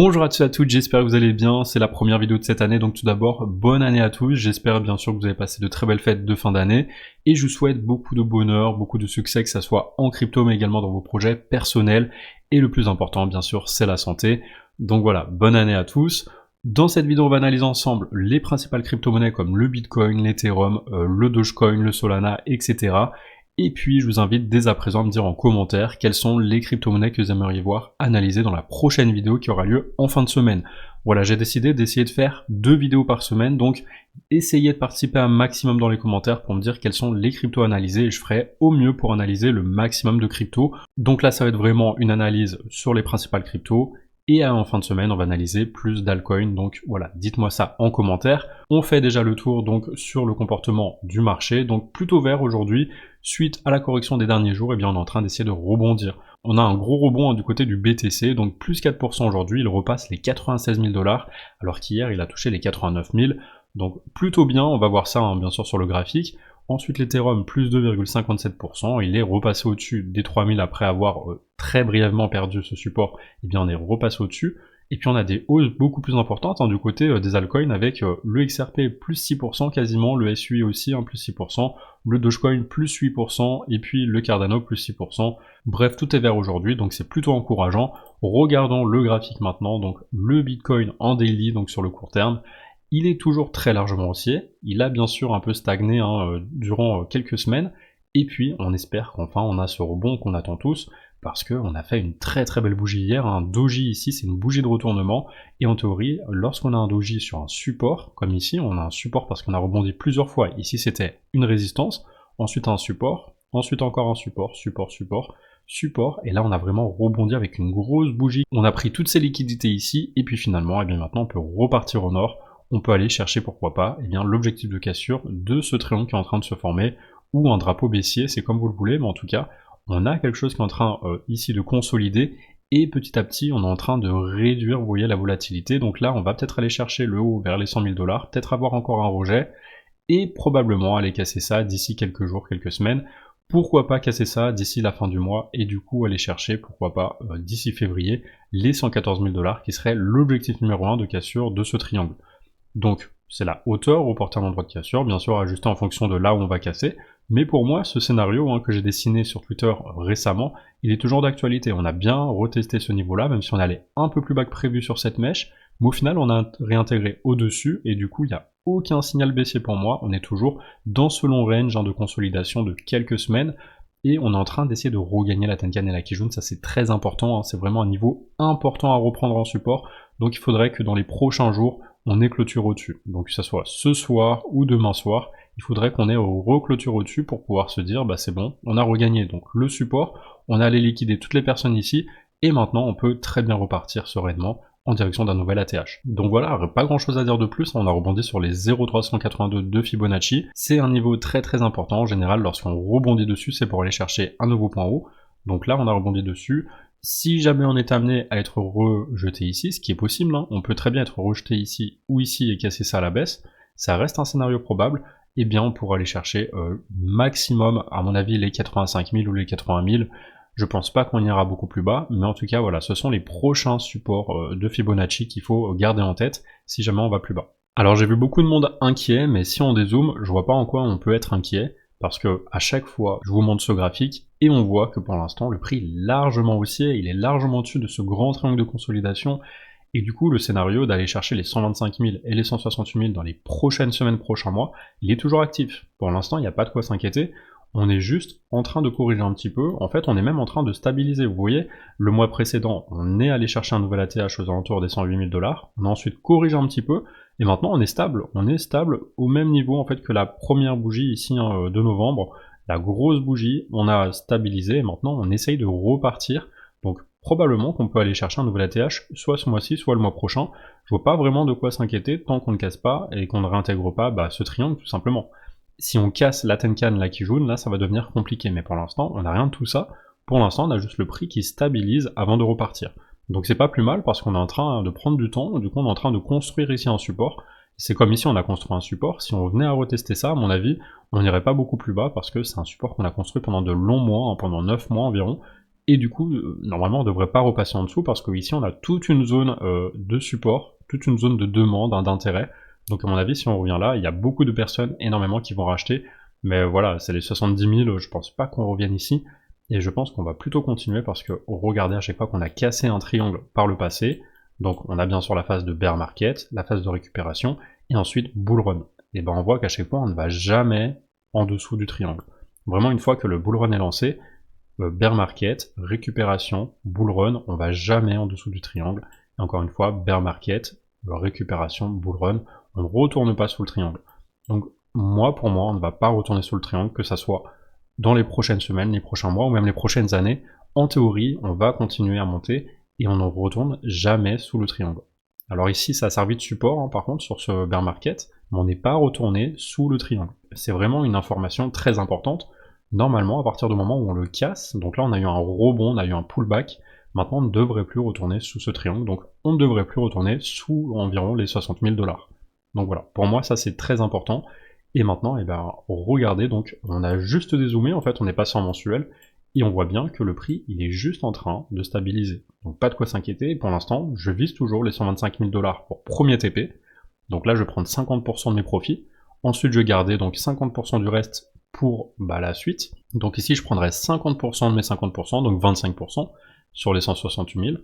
Bonjour à tous et à toutes, j'espère que vous allez bien, c'est la première vidéo de cette année, donc tout d'abord, bonne année à tous, j'espère bien sûr que vous avez passé de très belles fêtes de fin d'année, et je vous souhaite beaucoup de bonheur, beaucoup de succès, que ça soit en crypto, mais également dans vos projets personnels, et le plus important, bien sûr, c'est la santé. Donc voilà, bonne année à tous. Dans cette vidéo, on va analyser ensemble les principales crypto-monnaies comme le Bitcoin, l'Ethereum, le Dogecoin, le Solana, etc. Et puis, je vous invite dès à présent à me dire en commentaire quelles sont les crypto-monnaies que vous aimeriez voir analysées dans la prochaine vidéo qui aura lieu en fin de semaine. Voilà, j'ai décidé d'essayer de faire 2 vidéos par semaine, donc essayez de participer un maximum dans les commentaires pour me dire quelles sont les cryptos analysées et je ferai au mieux pour analyser le maximum de cryptos. Donc là, ça va être vraiment une analyse sur les principales cryptos. Et en fin de semaine, on va analyser plus d'altcoins. Donc voilà, dites-moi ça en commentaire. On fait déjà le tour donc sur le comportement du marché. Donc plutôt vert aujourd'hui, suite à la correction des derniers jours, et bien on est en train d'essayer de rebondir. On a un gros rebond du côté du BTC, donc plus 4% aujourd'hui, il repasse les 96 000 $, alors qu'hier il a touché les 89 000. Donc plutôt bien, on va voir ça bien sûr sur le graphique. Ensuite l'Ethereum plus 2,57%, il est repassé au-dessus des 3000 après avoir très brièvement perdu ce support, et bien on est repassé au-dessus. Et puis on a des hausses beaucoup plus importantes du côté des altcoins avec le XRP plus 6% quasiment, le SUI aussi plus 6%, le Dogecoin plus 8% et puis le Cardano plus 6%. Bref, tout est vert aujourd'hui, donc c'est plutôt encourageant. Regardons le graphique maintenant, donc le Bitcoin en daily, donc sur le court terme. Il est toujours très largement haussier, il a bien sûr un peu stagné durant quelques semaines, et puis on espère qu'enfin on a ce rebond qu'on attend tous, parce qu'on a fait une très très belle bougie hier, un doji ici c'est une bougie de retournement, et en théorie lorsqu'on a un doji sur un support, comme ici on a un support parce qu'on a rebondi plusieurs fois, ici c'était une résistance, ensuite un support, ensuite encore un support, support, et là on a vraiment rebondi avec une grosse bougie, on a pris toutes ces liquidités ici, et puis finalement, et bien maintenant on peut repartir au nord, on peut aller chercher pourquoi pas l'objectif de cassure de ce triangle qui est en train de se former, ou un drapeau baissier, c'est comme vous le voulez, mais en tout cas, on a quelque chose qui est en train ici de consolider, et petit à petit, on est en train de réduire, vous voyez, la volatilité, donc là, on va peut-être aller chercher le haut vers les 100 000 $, peut-être avoir encore un rejet, et probablement aller casser ça d'ici quelques jours, quelques semaines, pourquoi pas casser ça d'ici la fin du mois, et du coup aller chercher, pourquoi pas, d'ici février, les 114 000 $, qui serait l'objectif numéro 1 de cassure de ce triangle. Donc c'est la hauteur reportée à l'endroit de cassure, bien sûr ajustée en fonction de là où on va casser, mais pour moi ce scénario que j'ai dessiné sur Twitter récemment, il est toujours d'actualité. On a bien retesté ce niveau-là, même si on allait un peu plus bas que prévu sur cette mèche, mais au final on a réintégré au-dessus, et du coup il n'y a aucun signal baissier pour moi, on est toujours dans ce long range de consolidation de quelques semaines, et on est en train d'essayer de regagner la Tenkan et la Kijun, ça c'est très important, c'est vraiment un niveau important à reprendre en support, donc il faudrait que dans les prochains jours, on ait clôture au-dessus. Donc que ce soit ce soir ou demain soir, il faudrait qu'on ait reclôture au-dessus pour pouvoir se dire, bah c'est bon, on a regagné donc le support, on a allé liquider toutes les personnes ici, et maintenant on peut très bien repartir sereinement en direction d'un nouvel ATH. Donc voilà, pas grand chose à dire de plus, on a rebondi sur les 0,382 de Fibonacci, c'est un niveau très très important, en général lorsqu'on rebondit dessus c'est pour aller chercher un nouveau point haut, donc là on a rebondi dessus. Si jamais on est amené à être rejeté ici, ce qui est possible, on peut très bien être rejeté ici ou ici et casser ça à la baisse, ça reste un scénario probable, et bien on pourra aller chercher maximum, à mon avis, les 85 000 ou les 80 000, je pense pas qu'on ira beaucoup plus bas, mais en tout cas voilà, ce sont les prochains supports de Fibonacci qu'il faut garder en tête si jamais on va plus bas. Alors j'ai vu beaucoup de monde inquiet, mais si on dézoome, je vois pas en quoi on peut être inquiet, parce que à chaque fois, je vous montre ce graphique, et on voit que pour l'instant, le prix est largement haussier, il est largement au-dessus de ce grand triangle de consolidation, et du coup, le scénario d'aller chercher les 125 000 et les 168 000 dans les prochaines semaines, prochains mois, il est toujours actif. Pour l'instant, il n'y a pas de quoi s'inquiéter, on est juste en train de corriger un petit peu, en fait, on est même en train de stabiliser. Vous voyez, le mois précédent, on est allé chercher un nouvel ATH aux alentours des 108 000 $, on a ensuite corrigé un petit peu, et maintenant on est stable au même niveau en fait que la première bougie ici de novembre, la grosse bougie, on a stabilisé et maintenant on essaye de repartir, donc probablement qu'on peut aller chercher un nouvel ATH soit ce mois-ci, soit le mois prochain, je vois pas vraiment de quoi s'inquiéter tant qu'on ne casse pas et qu'on ne réintègre pas ce triangle tout simplement. Si on casse la Tenkan, la Kijun, là ça va devenir compliqué, mais pour l'instant on n'a rien de tout ça, pour l'instant on a juste le prix qui stabilise avant de repartir. Donc c'est pas plus mal parce qu'on est en train de prendre du temps, du coup on est en train de construire ici un support, c'est comme ici on a construit un support, si on venait à retester ça, à mon avis, on n'irait pas beaucoup plus bas parce que c'est un support qu'on a construit pendant de longs mois, pendant 9 mois environ, Et du coup, normalement, on ne devrait pas repasser en dessous parce qu'ici, on a toute une zone de support, toute une zone de demande, hein, d'intérêt. Donc à mon avis, si on revient là, il y a beaucoup de personnes, énormément, qui vont racheter. Mais voilà, c'est les 70 000, je pense pas qu'on revienne ici. Et je pense qu'on va plutôt continuer parce que regardez à chaque fois qu'on a cassé un triangle par le passé. Donc on a bien sûr la phase de bear market, la phase de récupération, et ensuite bull run. Et ben on voit qu'à chaque fois, on ne va jamais en dessous du triangle. Vraiment, une fois que le bull run est lancé, bear market, récupération, bull run, on va jamais en dessous du triangle. Et encore une fois, bear market, récupération, bull run, on ne retourne pas sous le triangle. Donc pour moi, on ne va pas retourner sous le triangle, que ça soit dans les prochaines semaines, les prochains mois, ou même les prochaines années. En théorie, on va continuer à monter, et on ne retourne jamais sous le triangle. Alors ici, ça a servi de support, hein, par contre, sur ce bear market, mais on n'est pas retourné sous le triangle. C'est vraiment une information très importante. Normalement, à partir du moment où on le casse, donc là on a eu un rebond, on a eu un pullback, maintenant on ne devrait plus retourner sous ce triangle, donc on ne devrait plus retourner sous environ les 60 000 $. Donc voilà, pour moi ça c'est très important. Et maintenant, eh ben, regardez, donc on a juste dézoomé, en fait on est passé en mensuel, et on voit bien que le prix il est juste en train de stabiliser. Donc pas de quoi s'inquiéter, et pour l'instant je vise toujours les 125 000 $ pour premier TP, donc là je vais prendre 50% de mes profits, ensuite je vais garder donc 50% du reste pour la suite. Donc ici je prendrai 50% de mes 50%, donc 25% sur les 168 000,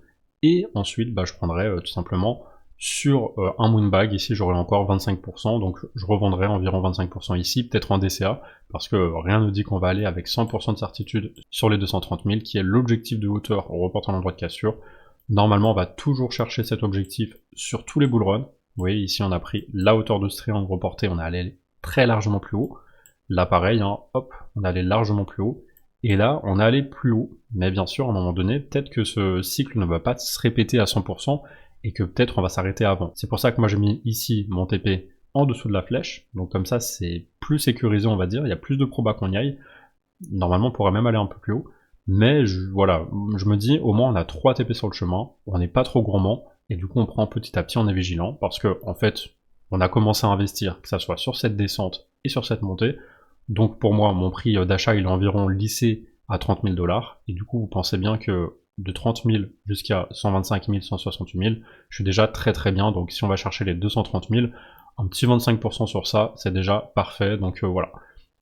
et ensuite je prendrai tout simplement sur un moonbag, ici j'aurai encore 25%, donc je revendrai environ 25% ici, peut-être en DCA, parce que rien ne dit qu'on va aller avec 100% de certitude sur les 230 000, qui est l'objectif de hauteur au reportant l'endroit de cassure. Normalement on va toujours chercher cet objectif sur tous les bull runs. Vous voyez ici on a pris la hauteur de ce triangle reporté, on est allé très largement plus haut. Là pareil, hein, hop, on est allé largement plus haut, et là on est allé plus haut, mais bien sûr à un moment donné, peut-être que ce cycle ne va pas se répéter à 100%, et que peut-être on va s'arrêter avant. C'est pour ça que moi j'ai mis ici mon TP en dessous de la flèche, donc comme ça c'est plus sécurisé on va dire, il y a plus de proba qu'on y aille, normalement on pourrait même aller un peu plus haut, mais voilà, je me dis au moins on a 3 TP sur le chemin, on n'est pas trop gourmand, et du coup on prend petit à petit, on est vigilant, parce que en fait on a commencé à investir, que ça soit sur cette descente et sur cette montée, donc pour moi mon prix d'achat il est environ lissé à 30 000 $, et du coup vous pensez bien que de 30 000 jusqu'à 125 000, 168 000, je suis déjà très très bien, donc si on va chercher les 230 000, un petit 25% sur ça, c'est déjà parfait, donc voilà.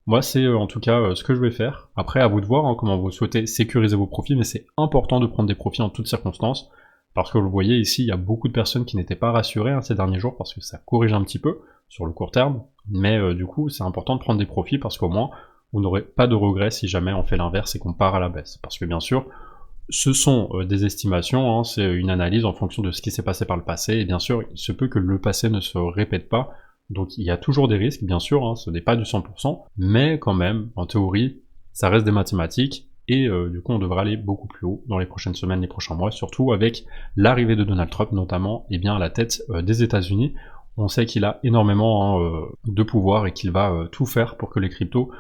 Moi c'est en tout cas ce que je vais faire. Après à vous de voir comment vous souhaitez sécuriser vos profits, mais c'est important de prendre des profits en toutes circonstances, parce que vous voyez ici il y a beaucoup de personnes qui n'étaient pas rassurées ces derniers jours, parce que ça corrige un petit peu sur le court terme, mais du coup c'est important de prendre des profits, parce qu'au moins vous n'aurez pas de regrets si jamais on fait l'inverse et qu'on part à la baisse, parce que bien sûr ce sont des estimations, hein, c'est une analyse en fonction de ce qui s'est passé par le passé, et bien sûr, il se peut que le passé ne se répète pas, donc il y a toujours des risques, bien sûr, hein, ce n'est pas du 100%, mais quand même, en théorie, ça reste des mathématiques, et du coup on devrait aller beaucoup plus haut dans les prochaines semaines, les prochains mois, surtout avec l'arrivée de Donald Trump, notamment à la tête des États-Unis. On sait qu'il a énormément de pouvoir et qu'il va tout faire pour que les cryptos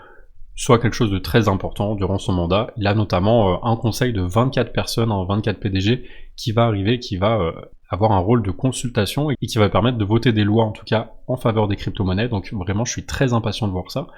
soit quelque chose de très important durant son mandat. Il a notamment un conseil de 24 personnes, 24 PDG, qui va arriver, qui va avoir un rôle de consultation et qui va permettre de voter des lois, en tout cas, en faveur des crypto-monnaies. Donc vraiment, je suis très impatient de voir ça,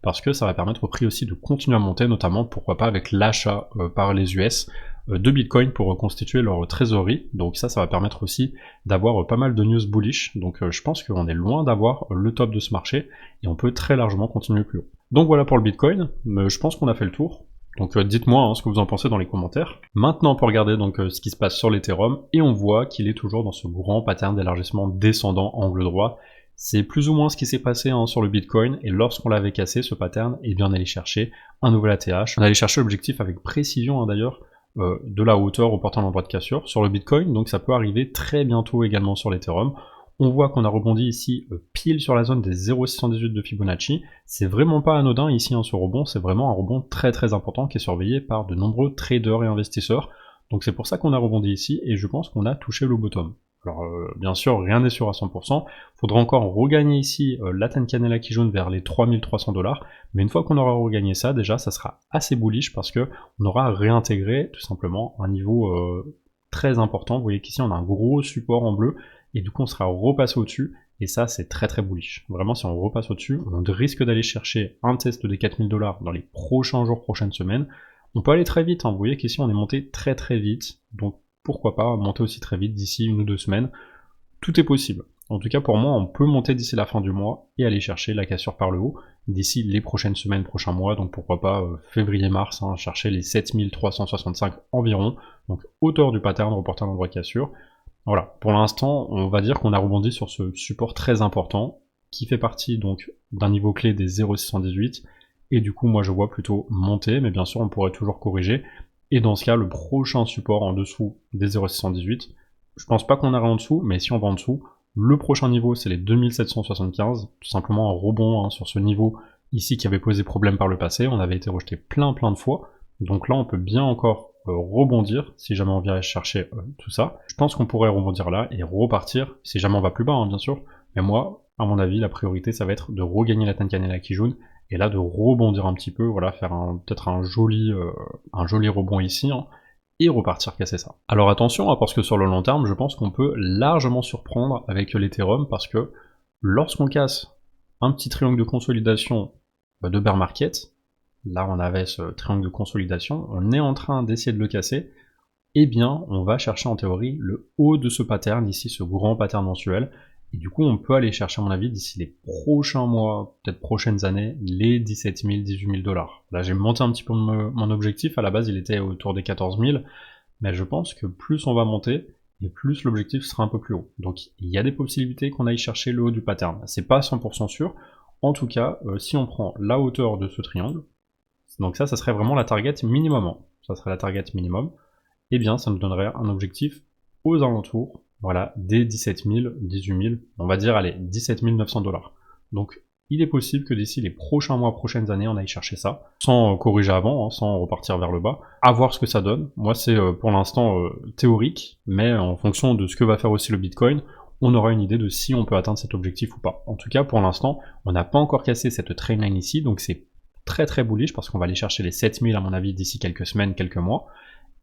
parce que ça va permettre au prix aussi de continuer à monter, notamment, pourquoi pas, avec l'achat par les US de Bitcoin pour reconstituer leur trésorerie. Donc ça va permettre aussi d'avoir pas mal de news bullish. Donc je pense qu'on est loin d'avoir le top de ce marché, et on peut très largement continuer plus haut. Donc voilà pour le Bitcoin, je pense qu'on a fait le tour. Donc dites-moi ce que vous en pensez dans les commentaires. Maintenant on peut regarder donc ce qui se passe sur l'Ethereum, et on voit qu'il est toujours dans ce grand pattern d'élargissement descendant angle droit. C'est plus ou moins ce qui s'est passé sur le Bitcoin, et lorsqu'on l'avait cassé ce pattern, et bien on allait chercher un nouvel ATH. On allait chercher l'objectif avec précision d'ailleurs, de la hauteur au portant l'endroit de cassure sur le Bitcoin, donc ça peut arriver très bientôt également sur l'Ethereum. On voit qu'on a rebondi ici pile sur la zone des 0,618 de Fibonacci. C'est vraiment pas anodin ici ce rebond, c'est vraiment un rebond très très important qui est surveillé par de nombreux traders et investisseurs. Donc c'est pour ça qu'on a rebondi ici, et je pense qu'on a touché le bottom. Alors bien sûr rien n'est sûr à 100%, faudra encore regagner ici la Tenkan Kijun vers les 3300 $, mais une fois qu'on aura regagné ça, déjà ça sera assez bullish, parce que on aura réintégré tout simplement un niveau très important. Vous voyez qu'ici on a un gros support en bleu, et du coup on sera repassé au-dessus, et ça c'est très très bullish. Vraiment si on repasse au-dessus, on risque d'aller chercher un test des 4000 $ dans les prochains jours, prochaines semaines. On peut aller très vite, hein. Vous voyez qu'ici on est monté très très vite, donc pourquoi pas monter aussi très vite d'ici 1 ou 2 semaines. Tout est possible. En tout cas pour moi, on peut monter d'ici la fin du mois et aller chercher la cassure par le haut d'ici les prochaines semaines, prochains mois, donc pourquoi pas février-mars, hein, chercher les 7365 environ, donc hauteur du pattern, reporter un endroit de cassure. Voilà, pour l'instant, on va dire qu'on a rebondi sur ce support très important, qui fait partie donc d'un niveau clé des 0,618, et du coup moi je vois plutôt monter, mais bien sûr on pourrait toujours corriger, et dans ce cas le prochain support en dessous des 0,618, je pense pas qu'on ira en dessous, mais si on va en dessous, le prochain niveau c'est les 2775, tout simplement un rebond hein, sur ce niveau ici qui avait posé problème par le passé, on avait été rejeté plein de fois, donc là on peut bien encore rebondir si jamais on vient chercher tout ça. Je pense qu'on pourrait rebondir là et repartir si jamais on va plus bas hein, bien sûr, mais moi à mon avis la priorité ça va être de regagner la Tenkan et la Kijun et là de rebondir un petit peu, voilà, faire peut-être un joli rebond ici hein, et repartir casser ça. Alors attention, hein, parce que sur le long terme, je pense qu'on peut largement surprendre avec l'Ethereum, parce que lorsqu'on casse un petit triangle de consolidation de bear market, là on avait ce triangle de consolidation, on est en train d'essayer de le casser, eh bien on va chercher en théorie le haut de ce pattern, ici ce grand pattern mensuel, et du coup on peut aller chercher à mon avis d'ici les prochains mois, peut-être prochaines années, les 17 000, 18 000 dollars. Là j'ai monté un petit peu mon objectif, à la base il était autour des 14 000, mais je pense que plus on va monter, et plus l'objectif sera un peu plus haut. Donc il y a des possibilités qu'on aille chercher le haut du pattern. C'est pas 100% sûr, en tout cas si on prend la hauteur de ce triangle, donc ça serait vraiment la target minimum, ça serait la target minimum, et bien ça nous donnerait un objectif aux alentours, voilà, des 17 000, 18 000, on va dire, allez, 17 900 dollars. Donc il est possible que d'ici les prochains mois, prochaines années, on aille chercher ça, sans corriger avant, hein, sans repartir vers le bas, à voir ce que ça donne. Moi c'est pour l'instant théorique, mais en fonction de ce que va faire aussi le Bitcoin, on aura une idée de si on peut atteindre cet objectif ou pas. En tout cas, pour l'instant, on n'a pas encore cassé cette trendline ici, donc c'est très bullish, parce qu'on va aller chercher les 7000 à mon avis d'ici quelques semaines, quelques mois,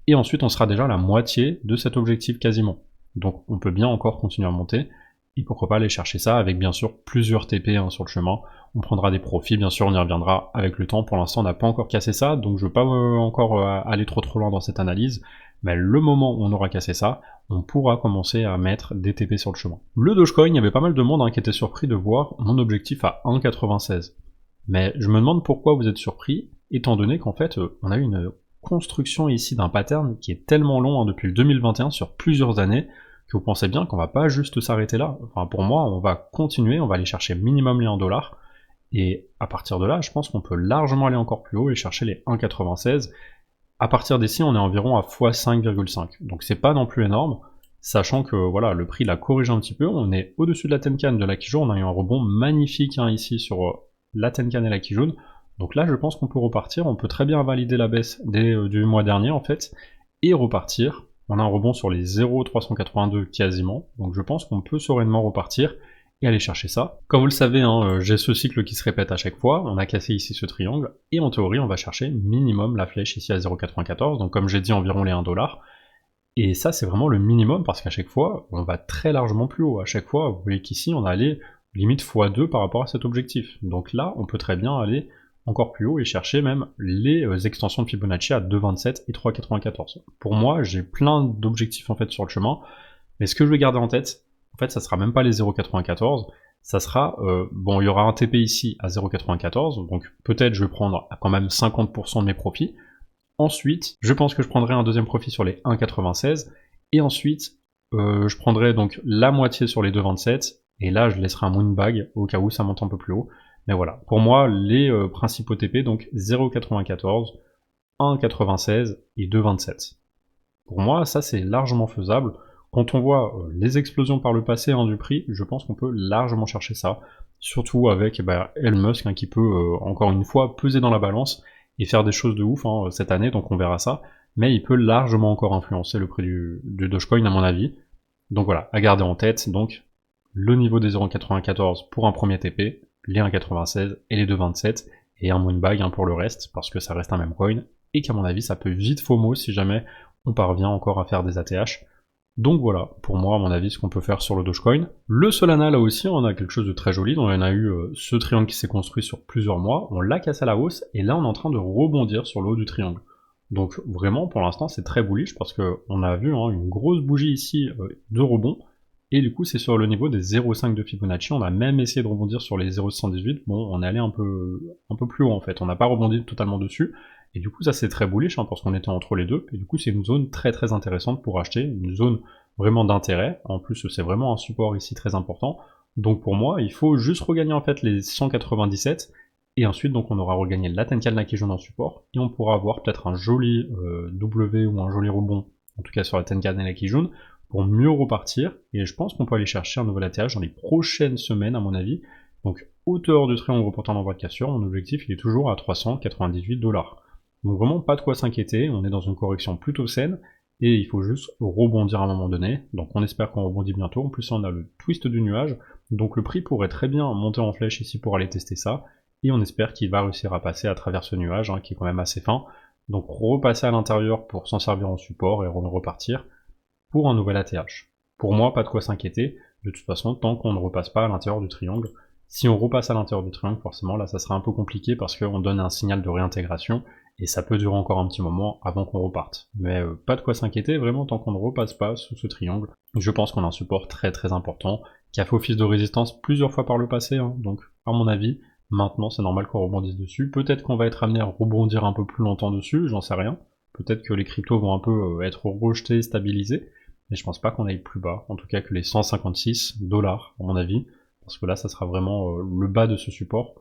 et ensuite on sera déjà à la moitié de cet objectif quasiment. Donc on peut bien encore continuer à monter, et pourquoi pas aller chercher ça avec bien sûr plusieurs TP hein, sur le chemin, on prendra des profits, bien sûr on y reviendra avec le temps, pour l'instant on n'a pas encore cassé ça, donc je veux pas encore aller trop loin dans cette analyse, mais le moment où on aura cassé ça, on pourra commencer à mettre des TP sur le chemin. Le Dogecoin, il y avait pas mal de monde hein, qui était surpris de voir mon objectif à 1,96. Mais je me demande pourquoi vous êtes surpris, étant donné qu'en fait on a eu une construction ici d'un pattern qui est tellement long hein, depuis le 2021 sur plusieurs années, que vous pensez bien qu'on va pas juste s'arrêter là. Enfin pour moi on va continuer, on va aller chercher minimum les 1 dollar, et à partir de là je pense qu'on peut largement aller encore plus haut et chercher les 1,96. À partir d'ici on est environ à x5,5, donc c'est pas non plus énorme, sachant que voilà le prix l'a corrigé un petit peu, on est au-dessus de la Tenkan, de la Kijun, on a eu un rebond magnifique hein, ici sur la Tenkan et la Kijun, donc là je pense qu'on peut repartir, on peut très bien valider la baisse du mois dernier en fait, et repartir. On a un rebond sur les 0,382 quasiment, donc je pense qu'on peut sereinement repartir et aller chercher ça. Comme vous le savez, hein, j'ai ce cycle qui se répète à chaque fois, on a cassé ici ce triangle, et en théorie on va chercher minimum la flèche ici à 0,94, donc comme j'ai dit environ les 1 dollar, et ça c'est vraiment le minimum parce qu'à chaque fois on va très largement plus haut, à chaque fois vous voyez qu'ici on a allé limite x2 par rapport à cet objectif, donc là on peut très bien aller encore plus haut et chercher même les extensions de Fibonacci à 2,27 et 3,94. Pour moi, j'ai plein d'objectifs en fait sur le chemin, mais ce que je vais garder en tête, en fait, ça sera même pas les 0,94, ça sera, bon, il y aura un TP ici à 0,94, donc peut-être je vais prendre quand même 50% de mes profits. Ensuite, je pense que je prendrai un deuxième profit sur les 1,96, et ensuite, je prendrai donc la moitié sur les 2,27, et là, je laisserai un moonbag au cas où ça monte un peu plus haut. Mais voilà, pour moi, les principaux TP, donc 0,94, 1,96 et 2,27. Pour moi, ça c'est largement faisable. Quand on voit les explosions par le passé hein, du prix, je pense qu'on peut largement chercher ça. Surtout avec Elon Musk hein, qui peut, encore une fois, peser dans la balance et faire des choses de ouf hein, cette année, donc on verra ça. Mais il peut largement encore influencer le prix du Dogecoin à mon avis. Donc voilà, à garder en tête, donc le niveau des 0,94 pour un premier TP, les 1,96 et les 2,27, et un moonbag hein, pour le reste, parce que ça reste un même coin, et qu'à mon avis ça peut vite FOMO si jamais on parvient encore à faire des ATH. Donc voilà, pour moi à mon avis ce qu'on peut faire sur le Dogecoin. Le Solana là aussi on a quelque chose de très joli, on a eu ce triangle qui s'est construit sur plusieurs mois, on l'a cassé à la hausse, et là on est en train de rebondir sur le haut du triangle. Donc vraiment pour l'instant c'est très bullish parce que on a vu une grosse bougie ici de rebond. Et du coup, c'est sur le niveau des 0,5 de Fibonacci. On a même essayé de rebondir sur les 0,118. Bon, on est allé un peu plus haut en fait. On n'a pas rebondi totalement dessus. Et du coup, ça c'est très bullish parce qu'on était entre les deux. Et du coup, c'est une zone très très intéressante pour acheter. Une zone vraiment d'intérêt. En plus, c'est vraiment un support ici très important. Donc pour moi, il faut juste regagner en fait les 197. Et ensuite, donc on aura regagné la Tenkan Lucky jaune en support. Et on pourra avoir peut-être un joli W ou un joli rebond. En tout cas sur la Tenkan Lucky jaune, pour mieux repartir, et je pense qu'on peut aller chercher un nouvel atterrage dans les prochaines semaines à mon avis. Donc hauteur de triangle reportant l'envoi de cassure, mon objectif il est toujours à 398 $. Donc vraiment pas de quoi s'inquiéter, on est dans une correction plutôt saine, et il faut juste rebondir à un moment donné, donc on espère qu'on rebondit bientôt. En plus on a le twist du nuage, donc le prix pourrait très bien monter en flèche ici pour aller tester ça, et on espère qu'il va réussir à passer à travers ce nuage, qui est quand même assez fin, donc repasser à l'intérieur pour s'en servir en support et repartir pour un nouvel ATH. Pour moi, pas de quoi s'inquiéter, de toute façon, tant qu'on ne repasse pas à l'intérieur du triangle. Si on repasse à l'intérieur du triangle, forcément, là, ça sera un peu compliqué parce qu'on donne un signal de réintégration, et ça peut durer encore un petit moment avant qu'on reparte. Mais pas de quoi s'inquiéter, vraiment, tant qu'on ne repasse pas sous ce triangle. Je pense qu'on a un support très très important, qui a fait office de résistance plusieurs fois par le passé, donc, à mon avis, maintenant, c'est normal qu'on rebondisse dessus. Peut-être qu'on va être amené à rebondir un peu plus longtemps dessus, j'en sais rien. Peut-être que les cryptos vont un peu être rejetés, stabilisés. Mais je pense pas qu'on aille plus bas, en tout cas que les 156 $, à mon avis, parce que là, ça sera vraiment le bas de ce support.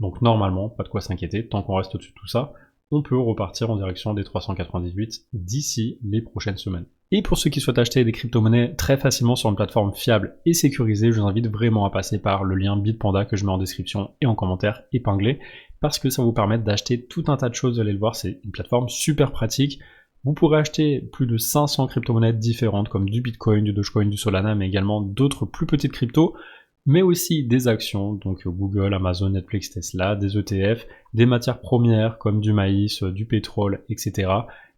Donc normalement, pas de quoi s'inquiéter, tant qu'on reste au-dessus de tout ça, on peut repartir en direction des 398 d'ici les prochaines semaines. Et pour ceux qui souhaitent acheter des crypto-monnaies très facilement sur une plateforme fiable et sécurisée, je vous invite vraiment à passer par le lien Bitpanda que je mets en description et en commentaire épinglé, parce que ça va vous permettre d'acheter tout un tas de choses, vous allez le voir, c'est une plateforme super pratique. Vous pourrez acheter plus de 500 crypto-monnaies différentes comme du Bitcoin, du Dogecoin, du Solana, mais également d'autres plus petites cryptos, mais aussi des actions, donc Google, Amazon, Netflix, Tesla, des ETF, des matières premières comme du maïs, du pétrole, etc.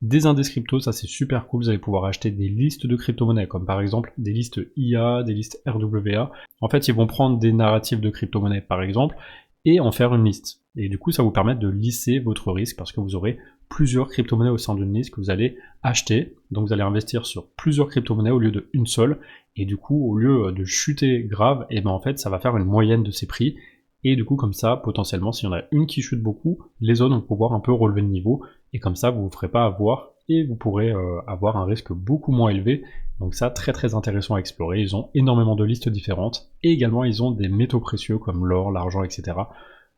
Des indices crypto, ça c'est super cool, vous allez pouvoir acheter des listes de crypto-monnaies, comme par exemple des listes IA, des listes RWA. En fait, ils vont prendre des narratifs de crypto-monnaies par exemple, et en faire une liste. Et du coup, ça va vous permettre de lisser votre risque parce que vous aurez plusieurs crypto-monnaies au sein d'une liste que vous allez acheter. Donc vous allez investir sur plusieurs crypto-monnaies au lieu d'une seule. Et du coup, au lieu de chuter grave, et ben en fait, ça va faire une moyenne de ces prix. Et du coup, comme ça, potentiellement, s'il y en a une qui chute beaucoup, les autres vont pouvoir un peu relever le niveau. Et comme ça, vous ne vous ferez pas avoir et vous pourrez avoir un risque beaucoup moins élevé. Donc ça, très très intéressant à explorer. Ils ont énormément de listes différentes. Et également, ils ont des métaux précieux comme l'or, l'argent, etc.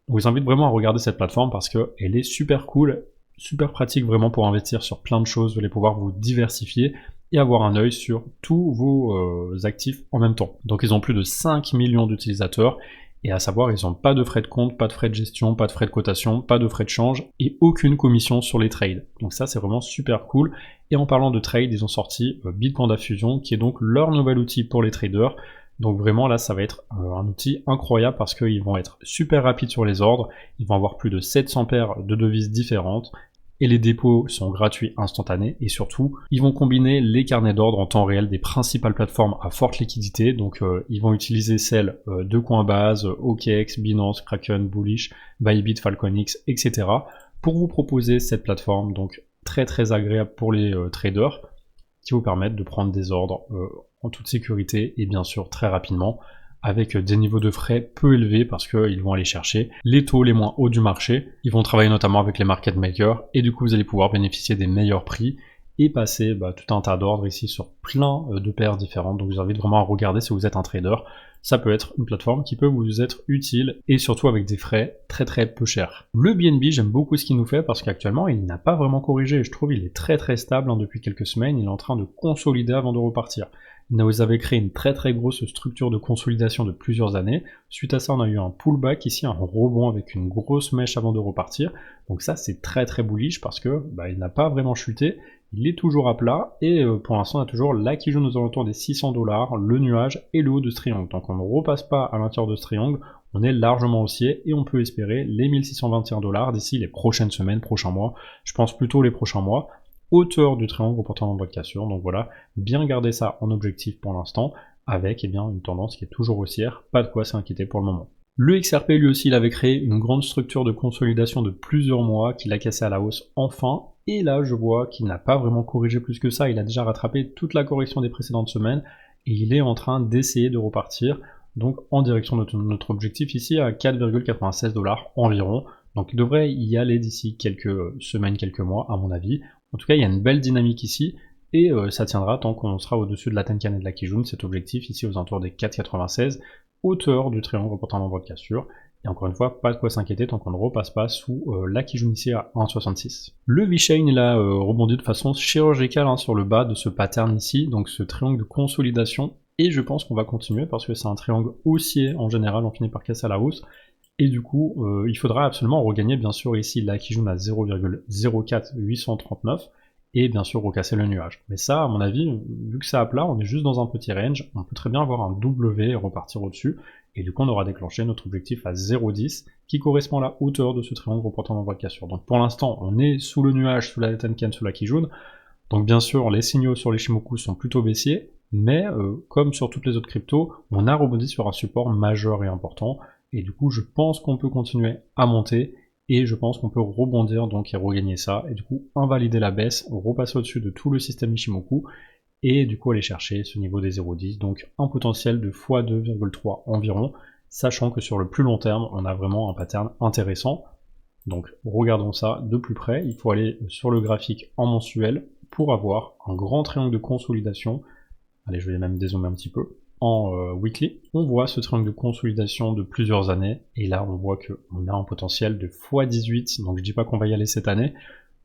Donc je vous invite vraiment à regarder cette plateforme parce qu'elle est super cool, super pratique vraiment pour investir sur plein de choses. Vous allez pouvoir vous diversifier et avoir un œil sur tous vos actifs en même temps. Donc ils ont plus de 5 millions d'utilisateurs. Et à savoir, ils n'ont pas de frais de compte, pas de frais de gestion, pas de frais de cotation, pas de frais de change et aucune commission sur les trades. Donc ça, c'est vraiment super cool. Et en parlant de trade, ils ont sorti Bitpanda Fusion, qui est donc leur nouvel outil pour les traders. Donc vraiment là, ça va être un outil incroyable parce qu'ils vont être super rapides sur les ordres. Ils vont avoir plus de 700 paires de devises différentes. Et les dépôts sont gratuits instantanés et surtout ils vont combiner les carnets d'ordre en temps réel des principales plateformes à forte liquidité, donc ils vont utiliser celles de Coinbase, OKX, Binance, Kraken, Bullish, Bybit, Falconix, etc. pour vous proposer cette plateforme, donc très très agréable pour les traders qui vous permettent de prendre des ordres en toute sécurité et bien sûr très rapidement, avec des niveaux de frais peu élevés parce qu'ils vont aller chercher les taux les moins hauts du marché. Ils vont travailler notamment avec les market makers et du coup vous allez pouvoir bénéficier des meilleurs prix et passer tout un tas d'ordres ici sur plein de paires différentes. Donc je vous invite vraiment à regarder si vous êtes un trader. Ça peut être une plateforme qui peut vous être utile et surtout avec des frais très très peu chers. Le BNB, j'aime beaucoup ce qu'il nous fait parce qu'actuellement il n'a pas vraiment corrigé. Je trouve qu'il est très très stable depuis quelques semaines. Il est en train de consolider avant de repartir. Vous avez créé une très très grosse structure de consolidation de plusieurs années. Suite à ça, on a eu un pullback ici, un rebond avec une grosse mèche avant de repartir. Donc ça, c'est très très bullish parce que il n'a pas vraiment chuté. Il est toujours à plat et pour l'instant, on a toujours là qui joue aux alentours des 600 $, le nuage et le haut de ce triangle. Tant qu'on ne repasse pas à l'intérieur de ce triangle, on est largement haussier et on peut espérer les 1621 $ d'ici les prochaines semaines, prochains mois. Je pense plutôt les prochains mois. Hauteur du triangle reportant l'envoi de cassure, donc voilà, bien garder ça en objectif pour l'instant, avec une tendance qui est toujours haussière, pas de quoi s'inquiéter pour le moment. Le XRP lui aussi, il avait créé une grande structure de consolidation de plusieurs mois, qu'il a cassé à la hausse enfin, Et là, je vois qu'il n'a pas vraiment corrigé plus que ça, il a déjà rattrapé toute la correction des précédentes semaines, et il est en train d'essayer de repartir, donc en direction de notre objectif ici à 4,96 $ environ. Donc il devrait y aller d'ici quelques semaines, quelques mois à mon avis. En tout cas, il y a une belle dynamique ici, et ça tiendra tant qu'on sera au-dessus de la Tenkan et de la Kijun, cet objectif ici aux alentours des 4,96, hauteur du triangle reportant l'endroit de cassure. Et encore une fois, pas de quoi s'inquiéter tant qu'on ne repasse pas sous la Kijun ici à 1,66. Le V-Chain, il a rebondi de façon chirurgicale sur le bas de ce pattern ici, donc ce triangle de consolidation, et je pense qu'on va continuer parce que c'est un triangle haussier en général, on finit par casser à la hausse, et du coup, il faudra absolument regagner bien sûr ici la Kijun à 0,04839, et bien sûr recasser le nuage. Mais ça, à mon avis, vu que c'est à plat, on est juste dans un petit range, on peut très bien avoir un W et repartir au-dessus, et du coup on aura déclenché notre objectif à 0,10, qui correspond à la hauteur de ce triangle reportant l'endroit de cassure. Donc pour l'instant, on est sous le nuage, sous la Tenkan, sous la Kijun, donc bien sûr, les signaux sur les Shimoku sont plutôt baissiers, mais comme sur toutes les autres cryptos, on a rebondi sur un support majeur et important, et du coup je pense qu'on peut continuer à monter, et je pense qu'on peut rebondir donc et regagner ça, et du coup invalider la baisse, repasser au-dessus de tout le système Ishimoku, et du coup aller chercher ce niveau des 0,10, donc un potentiel de x2,3 environ, sachant que sur le plus long terme, on a vraiment un pattern intéressant. Donc regardons ça de plus près, il faut aller sur le graphique en mensuel pour avoir un grand triangle de consolidation. Allez, je vais même dézoomer un petit peu. En weekly, on voit ce triangle de consolidation de plusieurs années, et là on voit qu'on a un potentiel de x18, donc je dis pas qu'on va y aller cette année,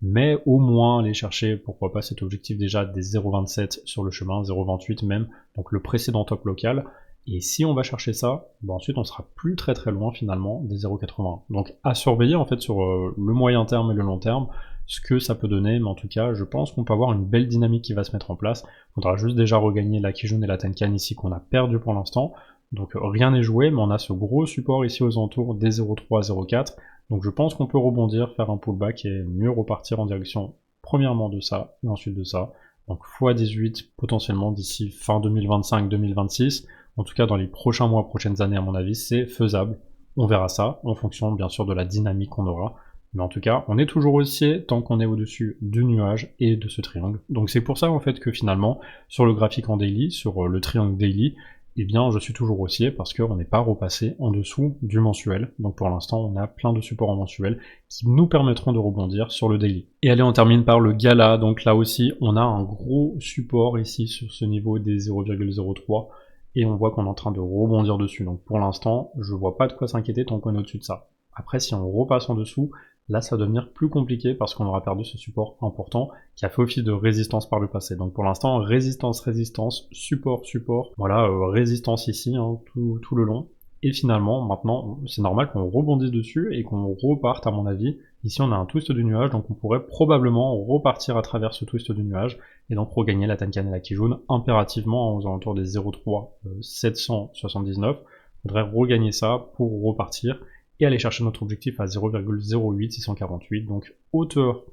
mais au moins aller chercher, pourquoi pas, cet objectif déjà des 0,27 sur le chemin, 0,28 même, donc le précédent top local, et si on va chercher ça, ensuite on sera plus très loin finalement des 0,80. Donc à surveiller en fait sur le moyen terme et le long terme, ce que ça peut donner, mais en tout cas je pense qu'on peut avoir une belle dynamique qui va se mettre en place. Il faudra juste déjà regagner la Kijun et la Tenkan ici qu'on a perdu pour l'instant, donc rien n'est joué, mais on a ce gros support ici aux alentours des 0,3, 0,4, donc je pense qu'on peut rebondir, faire un pullback et mieux repartir en direction premièrement de ça, et ensuite de ça, donc x18 potentiellement d'ici fin 2025-2026, en tout cas dans les prochains mois, prochaines années à mon avis, c'est faisable. On verra ça, en fonction bien sûr de la dynamique qu'on aura. Mais en tout cas, on est toujours haussier tant qu'on est au-dessus du nuage et de ce triangle. Donc c'est pour ça en fait que finalement, sur le graphique en daily, sur le triangle daily, eh bien je suis toujours haussier parce qu'on n'est pas repassé en dessous du mensuel. Donc pour l'instant, on a plein de supports en mensuel qui nous permettront de rebondir sur le daily. Et allez, on termine par le gala. Donc là aussi, on a un gros support ici sur ce niveau des 0,03. Et on voit qu'on est en train de rebondir dessus. Donc pour l'instant, je vois pas de quoi s'inquiéter tant qu'on est au-dessus de ça. Après, si on repasse en dessous, là ça va devenir plus compliqué parce qu'on aura perdu ce support important qui a fait office de résistance par le passé. Donc pour l'instant, résistance, résistance, support, support, voilà, résistance ici, tout le long. Et finalement, maintenant, c'est normal qu'on rebondisse dessus et qu'on reparte à mon avis. Ici on a un twist du nuage, donc on pourrait probablement repartir à travers ce twist du nuage et donc regagner la Tenkan et la Kijun impérativement aux alentours des 0,3 779. Il faudrait regagner ça pour repartir et aller chercher notre objectif à 0,08 648, donc hauteur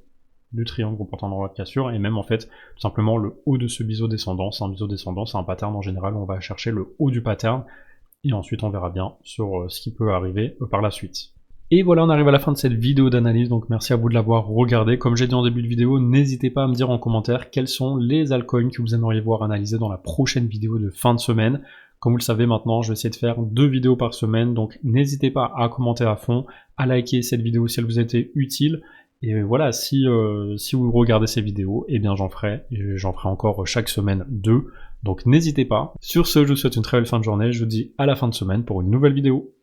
du triangle reportant l'endroit de cassure, et même en fait tout simplement le haut de ce biseau descendant. C'est un biseau descendant, c'est un pattern en général, on va chercher le haut du pattern, et ensuite on verra bien sur ce qui peut arriver par la suite. Et voilà, on arrive à la fin de cette vidéo d'analyse, donc merci à vous de l'avoir regardé. Comme j'ai dit en début de vidéo, n'hésitez pas à me dire en commentaire quels sont les altcoins que vous aimeriez voir analysés dans la prochaine vidéo de fin de semaine. Comme vous le savez maintenant, je vais essayer de faire 2 vidéos par semaine, donc n'hésitez pas à commenter à fond, à liker cette vidéo si elle vous a été utile. Et voilà, si vous regardez ces vidéos, eh bien j'en ferai encore chaque semaine 2. Donc n'hésitez pas. Sur ce, je vous souhaite une très belle fin de journée, je vous dis à la fin de semaine pour une nouvelle vidéo.